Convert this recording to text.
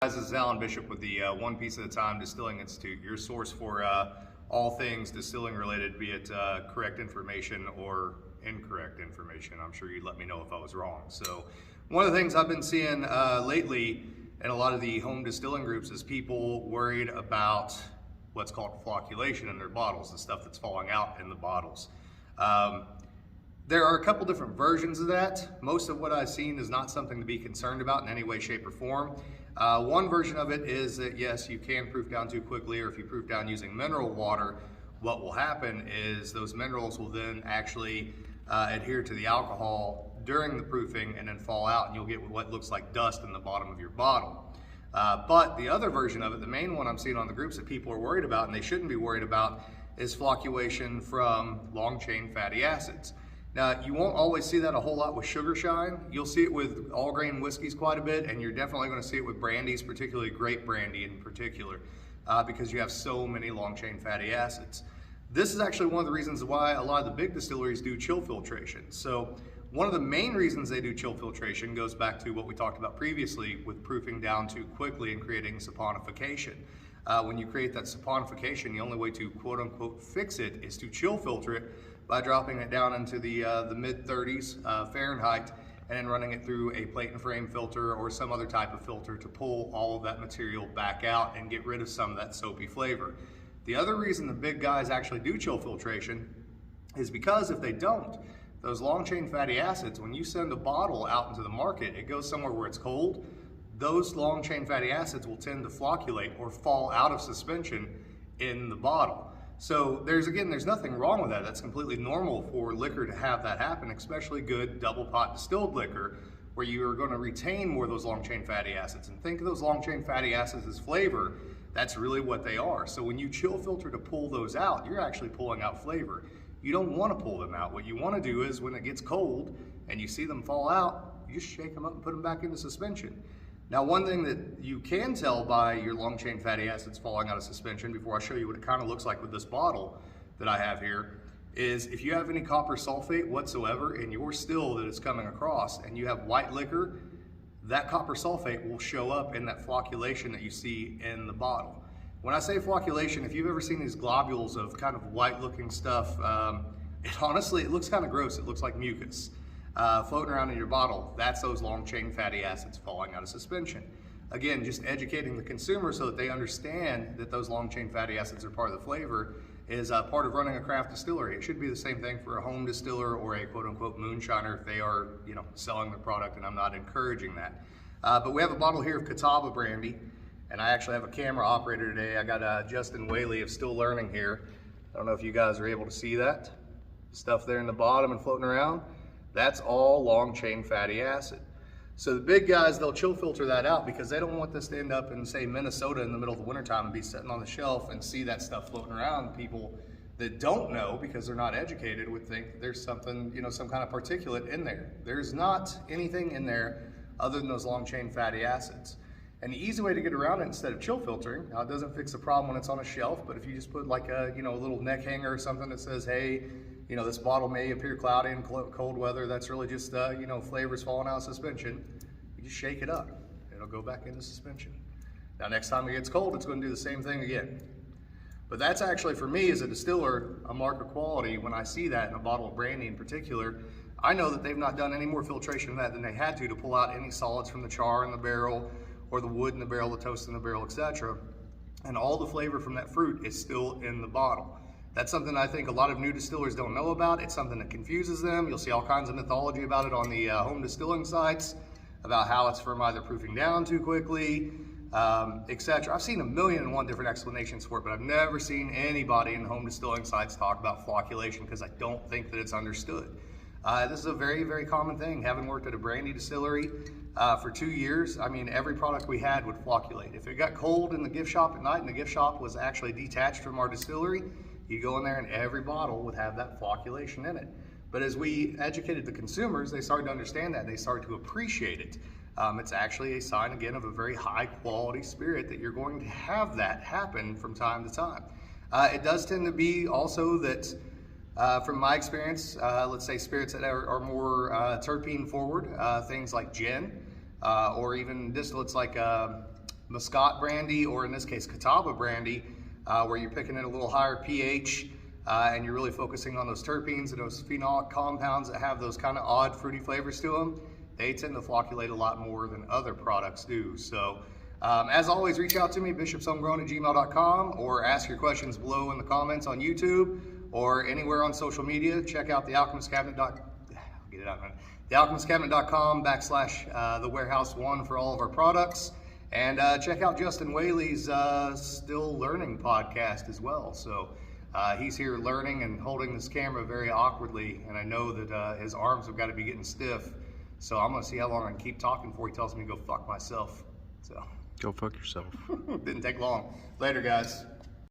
This is Alan Bishop with the One Piece at a Time Distilling Institute, your source for all things distilling related, be it correct information or incorrect information. I'm sure you'd let me know if I was wrong. So one of the things I've been seeing lately in a lot of the home distilling groups is people worried about what's called flocculation in their bottles, the stuff that's falling out in the bottles. There are a couple different versions of that. Most of what I've seen is not something to be concerned about in any way, shape, or form. One version of it is that yes, you can proof down too quickly, or if you proof down using mineral water, what will happen is those minerals will then actually adhere to the alcohol during the proofing and then fall out, and you'll get what looks like dust in the bottom of your bottle. But the other version of it, the main one I'm seeing on the groups that people are worried about, and they shouldn't be worried about, is flocculation from long chain fatty acids. Now, you won't always see that a whole lot with sugar shine. You'll see it with all grain whiskeys quite a bit, and you're definitely going to see it with brandies, particularly grape brandy in particular, because you have so many long chain fatty acids. This is actually one of the reasons why a lot of the big distilleries do chill filtration. So one of the main reasons they do chill filtration goes back to what we talked about previously with proofing down too quickly and creating saponification. When you create that saponification, the only way to quote unquote fix it is to chill filter it by dropping it down into the mid 30s Fahrenheit and then running it through a plate and frame filter or some other type of filter to pull all of that material back out and get rid of some of that soapy flavor. The other reason the big guys actually do chill filtration is because if they don't, those long chain fatty acids, when you send a bottle out into the market, it goes somewhere where it's cold, those long chain fatty acids will tend to flocculate or fall out of suspension in the bottle. So there's nothing wrong with that. That's completely normal for liquor to have that happen, especially good double pot distilled liquor, where you are going to retain more of those long chain fatty acids. And think of those long chain fatty acids as flavor. That's really what they are. So when you chill filter to pull those out, you're actually pulling out flavor. You don't want to pull them out. What you want to do is when it gets cold and you see them fall out, you just shake them up and put them back into suspension. Now, one thing that you can tell by your long chain fatty acids falling out of suspension, before I show you what it kind of looks like with this bottle that I have here, is if you have any copper sulfate whatsoever in your still that is coming across and you have white liquor, that copper sulfate will show up in that flocculation that you see in the bottle. When I say flocculation, if you've ever seen these globules of kind of white looking stuff, honestly, it looks kind of gross. It looks like mucus. Floating around in your bottle, that's those long chain fatty acids falling out of suspension. Again, just educating the consumer so that they understand that those long chain fatty acids are part of the flavor is part of running a craft distillery. It should be the same thing for a home distiller or a quote unquote moonshiner if they are, selling the product, and I'm not encouraging that. But we have a bottle here of Catawba brandy, and I actually have a camera operator today. I got Justin Whaley of Still Learning here. I don't know if you guys are able to see that stuff there in the bottom and floating around. That's all long chain fatty acid. So the big guys, they'll chill filter that out because they don't want this to end up in, say, Minnesota in the middle of the wintertime and be sitting on the shelf and see that stuff floating around. People that don't know, because they're not educated, would think there's something, some kind of particulate in there. There's not anything in there other than those long chain fatty acids. And the easy way to get around it instead of chill filtering, now it doesn't fix the problem when it's on a shelf, but if you just put like a, a little neck hanger or something that says, hey, this bottle may appear cloudy in cold weather, that's really just, flavors falling out of suspension. You just shake it up. It'll go back into suspension. Now, next time it gets cold, it's going to do the same thing again. But that's actually, for me as a distiller, a mark of quality. When I see that in a bottle of brandy in particular, I know that they've not done any more filtration than that than they had to pull out any solids from the char in the barrel or the wood in the barrel, the toast in the barrel, etc. And all the flavor from that fruit is still in the bottle. That's something I think a lot of new distillers don't know about. It's something that confuses them. You'll see all kinds of mythology about it on the home distilling sites, about how it's from either proofing down too quickly, etc. I've seen 1,000,001 different explanations for it, but I've never seen anybody in home distilling sites talk about flocculation because I don't think that it's understood. This is a very, very common thing. Having worked at a brandy distillery for 2 years, every product we had would flocculate. If it got cold in the gift shop at night and the gift shop was actually detached from our distillery, you go in there and every bottle would have that flocculation in it. But as we educated the consumers, they started to understand that and they started to appreciate it. It's actually a sign, again, of a very high quality spirit that you're going to have that happen from time to time. It does tend to be also that, from my experience, let's say spirits that are more terpene forward, things like gin, or even distillates like Muscat brandy, or in this case, Catawba brandy, where you're picking in a little higher pH, and you're really focusing on those terpenes and those phenolic compounds that have those kind of odd fruity flavors to them, they tend to flocculate a lot more than other products do. So as always, reach out to me, bishopshomegrown@gmail.com, or ask your questions below in the comments on YouTube or anywhere on social media. Check out thealchemistcabinet.com/the warehouse one for all of our products. And check out Justin Whaley's Still Learning podcast as well. So he's here learning and holding this camera very awkwardly, and I know that his arms have got to be getting stiff. So I'm going to see how long I can keep talking before he tells me to go fuck myself. So Go fuck yourself. didn't take long. Later, guys.